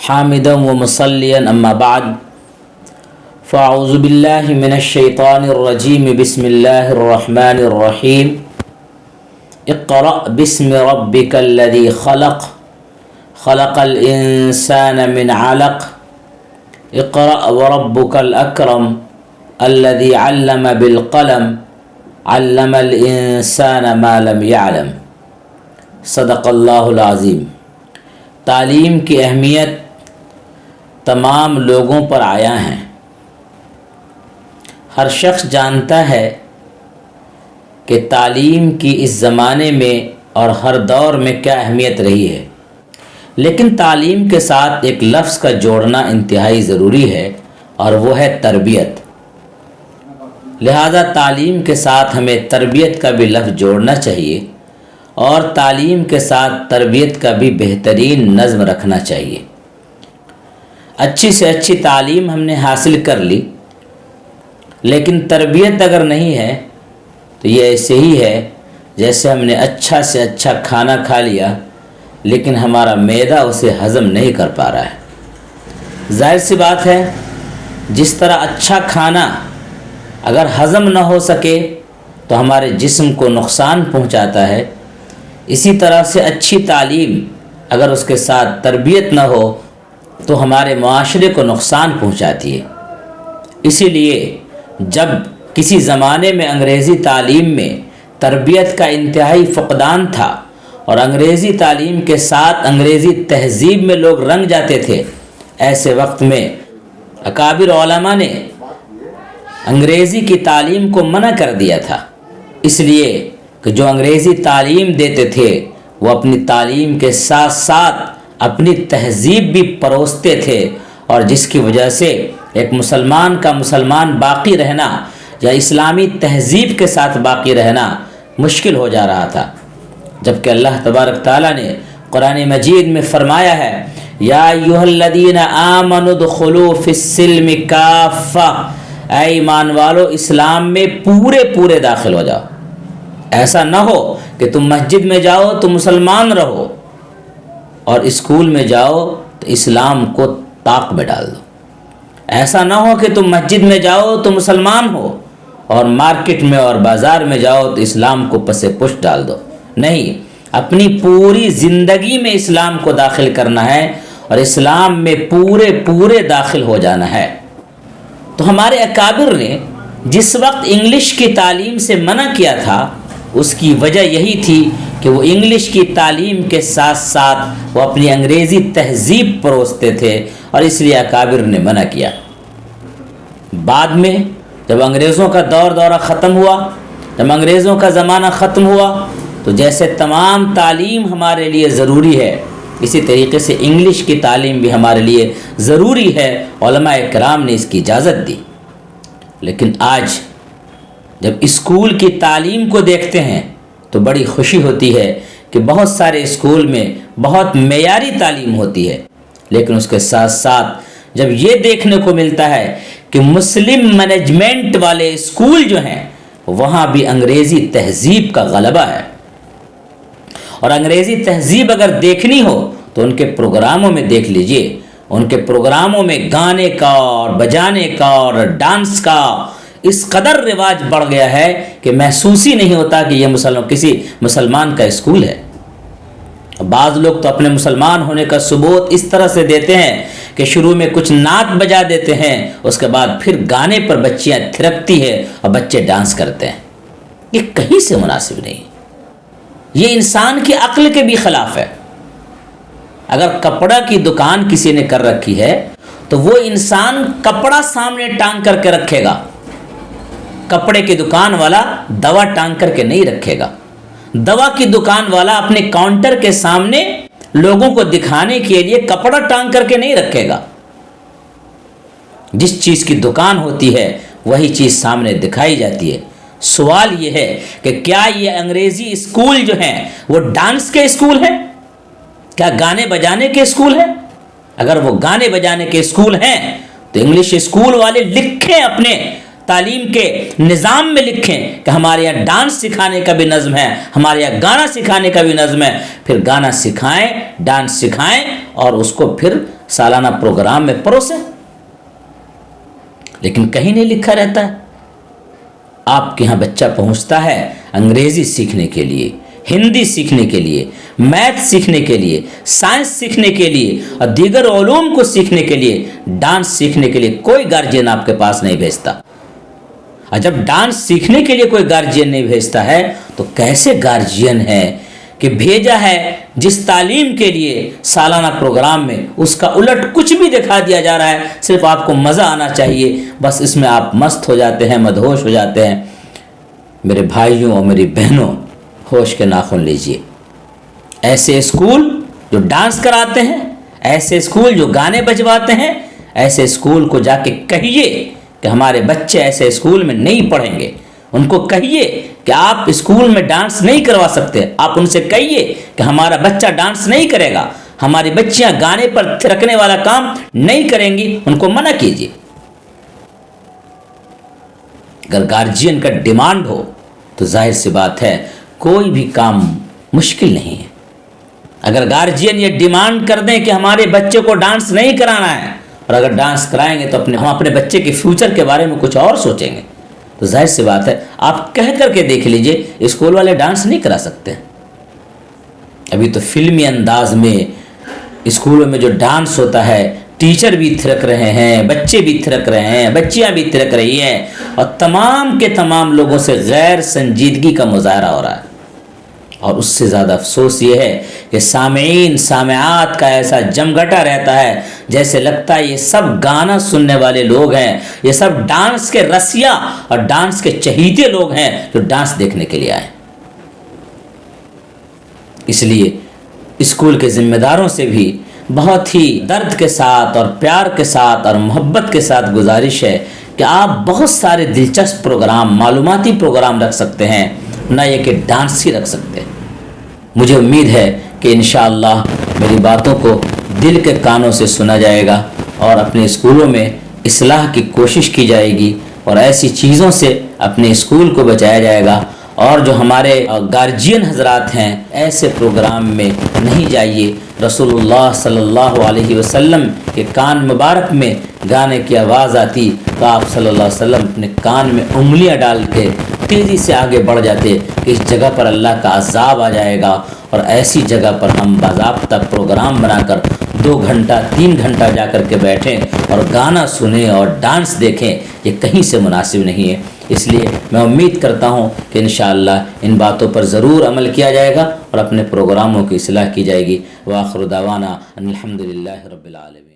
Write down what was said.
حامدا ومصليا أما بعد فأعوذ بالله من الشيطان الرجيم بسم الله الرحمن الرحيم اقرأ باسم ربك الذي خلق الإنسان من علق اقرأ وربك الأكرم الذي علم بالقلم علم الإنسان ما لم يعلم صدق اللہ العظیم۔ تعلیم کی اہمیت تمام لوگوں پر عیا ہیں۔ ہر شخص جانتا ہے کہ تعلیم کی اس زمانے میں اور ہر دور میں کیا اہمیت رہی ہے، لیکن تعلیم کے ساتھ ایک لفظ کا جوڑنا انتہائی ضروری ہے اور وہ ہے تربیت۔ لہذا تعلیم کے ساتھ ہمیں تربیت کا بھی لفظ جوڑنا چاہیے اور تعلیم کے ساتھ تربیت کا بھی بہترین نظم رکھنا چاہیے۔ اچھی سے اچھی تعلیم ہم نے حاصل کر لی، لیکن تربیت اگر نہیں ہے تو یہ ایسے ہی ہے جیسے ہم نے اچھا سے اچھا کھانا کھا لیا لیکن ہمارا معدہ اسے ہضم نہیں کر پا رہا ہے۔ ظاہر سی بات ہے، جس طرح اچھا کھانا اگر ہضم نہ ہو سکے تو ہمارے جسم کو نقصان پہنچاتا ہے، اسی طرح سے اچھی تعلیم اگر اس کے ساتھ تربیت نہ ہو تو ہمارے معاشرے کو نقصان پہنچاتی ہے۔ اسی لیے جب کسی زمانے میں انگریزی تعلیم میں تربیت کا انتہائی فقدان تھا اور انگریزی تعلیم کے ساتھ انگریزی تہذیب میں لوگ رنگ جاتے تھے، ایسے وقت میں اکابر علماء نے انگریزی کی تعلیم کو منع کر دیا تھا، اس لیے کہ جو انگریزی تعلیم دیتے تھے وہ اپنی تعلیم کے ساتھ ساتھ اپنی تہذیب بھی پروستے تھے، اور جس کی وجہ سے ایک مسلمان کا مسلمان باقی رہنا یا اسلامی تہذیب کے ساتھ باقی رہنا مشکل ہو جا رہا تھا۔ جبکہ اللہ تبارک تعالیٰ نے قرآن مجید میں فرمایا ہے، یا ایھا الذین آمنوا ادخلوا فی السلم کافہ، اے ایمان والو اسلام میں پورے داخل ہو جاؤ۔ ایسا نہ ہو کہ تم مسجد میں جاؤ تو مسلمان رہو اور اسکول میں جاؤ تو اسلام کو طاق میں ڈال دو۔ ایسا نہ ہو کہ تم مسجد میں جاؤ تو مسلمان ہو اور مارکیٹ میں اور بازار میں جاؤ تو اسلام کو پس پشت ڈال دو۔ نہیں، اپنی پوری زندگی میں اسلام کو داخل کرنا ہے اور اسلام میں پورے داخل ہو جانا ہے۔ تو ہمارے اکابر نے جس وقت انگلش کی تعلیم سے منع کیا تھا، اس کی وجہ یہی تھی کہ وہ انگلش کی تعلیم کے ساتھ ساتھ وہ اپنی انگریزی تہذیب پروستے تھے، اور اس لیے اکابر نے منع کیا۔ بعد میں جب انگریزوں کا دورہ ختم ہوا، جب انگریزوں کا زمانہ ختم ہوا، تو جیسے تمام تعلیم ہمارے لیے ضروری ہے، اسی طریقے سے انگلش کی تعلیم بھی ہمارے لیے ضروری ہے۔ علماء کرام نے اس کی اجازت دی۔ لیکن آج جب اسکول کی تعلیم کو دیکھتے ہیں تو بڑی خوشی ہوتی ہے کہ بہت سارے اسکول میں بہت معیاری تعلیم ہوتی ہے، لیکن اس کے ساتھ ساتھ جب یہ دیکھنے کو ملتا ہے کہ مسلم مینجمنٹ والے اسکول جو ہیں وہاں بھی انگریزی تہذیب کا غلبہ ہے، اور انگریزی تہذیب اگر دیکھنی ہو تو ان کے پروگراموں میں دیکھ لیجئے، ان کے پروگراموں میں گانے کا اور بجانے کا اور ڈانس کا اس قدر رواج بڑھ گیا ہے کہ محسوس ہی نہیں ہوتا کہ یہ کسی مسلمان کا اسکول ہے۔ بعض لوگ تو اپنے مسلمان ہونے کا ثبوت اس طرح سے دیتے ہیں کہ شروع میں کچھ نعت بجا دیتے ہیں، اس کے بعد پھر گانے پر بچیاں تھرکتی ہیں اور بچے ڈانس کرتے ہیں۔ یہ کہیں سے مناسب نہیں، یہ انسان کی عقل کے بھی خلاف ہے۔ اگر کپڑا کی دکان کسی نے کر رکھی ہے تو وہ انسان کپڑا سامنے ٹانگ کر کے رکھے گا، کپڑے کی دکان والا دوا ٹانگ کر کے نہیں رکھے گا۔ دوا کی دکان والا اپنے کاؤنٹر کے سامنے لوگوں کو دکھانے کے لیے کپڑا ٹانگ کر کے نہیں رکھے گا۔ جس چیز کی دکان ہوتی ہے وہی چیز سامنے دکھائی جاتی ہے۔ سوال یہ ہے کہ کیا یہ انگریزی اسکول جو ہیں وہ ڈانس کے اسکول ہیں؟ کیا گانے بجانے کے اسکول ہیں؟ اگر وہ گانے بجانے کے اسکول ہیں تو انگلش اسکول والے لکھیں اپنے تعلیم کے نظام میں لکھیں کہ ہمارے یہاں ڈانس سکھانے کا بھی نظم ہے، ہمارے یہاں گانا سکھانے کا بھی نظم ہے، پھر گانا سکھائیں، ڈانس سکھائیں اور اس کو پھر سالانہ پروگرام میں پروسیں۔ لیکن کہیں نہیں لکھا رہتا ہے۔ آپ کے یہاں بچہ پہنچتا ہے انگریزی سیکھنے کے لیے، ہندی سیکھنے کے لیے، میتھ سیکھنے کے لیے، سائنس سیکھنے کے لیے اور دیگر علوم کو سیکھنے کے لیے، ڈانس سیکھنے کے لیے کوئی گارجین آپ کے پاس نہیں بھیجتا۔ اور جب ڈانس سیکھنے کے لیے کوئی گارجین نہیں بھیجتا ہے تو کیسے گارجین ہے کہ بھیجا ہے جس تعلیم کے لیے سالانہ پروگرام میں اس کا الٹ کچھ بھی دکھا دیا جا رہا ہے، صرف آپ کو مزہ آنا چاہیے، بس اس میں آپ مست ہو جاتے ہیں، مدہوش ہو جاتے ہیں۔ میرے بھائیوں اور میری بہنوں، ہوش کے ناخن لیجئے۔ ایسے اسکول جو ڈانس کراتے ہیں، ایسے اسکول جو گانے بجواتے ہیں، ایسے اسکول کو جا کے کہیے کہ ہمارے بچے ایسے اسکول میں نہیں پڑھیں گے۔ ان کو کہیے کہ آپ اسکول میں ڈانس نہیں کروا سکتے، آپ ان سے کہیے کہ ہمارا بچہ ڈانس نہیں کرے گا، ہماری بچیاں گانے پر تھرکنے والا کام نہیں کریں گی، ان کو منع کیجیے۔ اگر گارجین کا ڈیمانڈ ہو تو ظاہر سی بات ہے کوئی بھی کام مشکل نہیں ہے۔ اگر گارجین یہ ڈیمانڈ کر دیں کہ ہمارے بچے کو ڈانس نہیں کرانا ہے، اور اگر ڈانس کرائیں گے تو ہم اپنے بچے کے فیوچر کے بارے میں کچھ اور سوچیں گے، تو ظاہر سی بات ہے آپ کہہ کر کے دیکھ لیجئے اسکول والے ڈانس نہیں کرا سکتے۔ ابھی تو فلمی انداز میں اسکولوں میں جو ڈانس ہوتا ہے، ٹیچر بھی تھرک رہے ہیں، بچے بھی تھرک رہے ہیں، بچیاں بھی تھرک رہی ہیں، اور تمام کے تمام لوگوں سے غیر سنجیدگی کا مظاہرہ ہو رہا ہے۔ اور اس سے زیادہ افسوس یہ ہے کہ سامعین سامعات کا ایسا جمگھٹا رہتا ہے جیسے لگتا ہے یہ سب گانا سننے والے لوگ ہیں، یہ سب ڈانس کے رسیا اور ڈانس کے چہیتے لوگ ہیں جو ڈانس دیکھنے کے لیے آئے۔ اس لیے اسکول کے ذمہ داروں سے بھی بہت ہی درد کے ساتھ اور پیار کے ساتھ اور محبت کے ساتھ گزارش ہے کہ آپ بہت سارے دلچسپ پروگرام، معلوماتی پروگرام رکھ سکتے ہیں، نہ یہ کہ ڈانس ہی رکھ سکتے ہیں۔ مجھے امید ہے کہ انشاءاللہ میری باتوں کو دل کے کانوں سے سنا جائے گا اور اپنے اسکولوں میں اصلاح کی کوشش کی جائے گی اور ایسی چیزوں سے اپنے اسکول کو بچایا جائے گا۔ اور جو ہمارے گارجین حضرات ہیں ایسے پروگرام میں نہیں جائیے۔ رسول اللہ صلی اللہ علیہ وسلم کے کان مبارک میں گانے کی آواز آتی تو آپ صلی اللہ علیہ وسلم اپنے کان میں انگلیاں ڈال کے تیزی سے آگے بڑھ جاتے کہ اس جگہ پر اللہ کا عذاب آ جائے گا، اور ایسی جگہ پر ہم باضابطہ پروگرام بنا کر 2 گھنٹہ 3 گھنٹہ جا کر کے بیٹھیں اور گانا سنیں اور ڈانس دیکھیں، یہ کہیں سے مناسب نہیں ہے۔ اس لیے میں امید کرتا ہوں کہ انشاءاللہ ان باتوں پر ضرور عمل کیا جائے گا اور اپنے پروگراموں کی اصلاح کی جائے گی۔ وآخر دعوانا ان الحمدللہ رب العالمین۔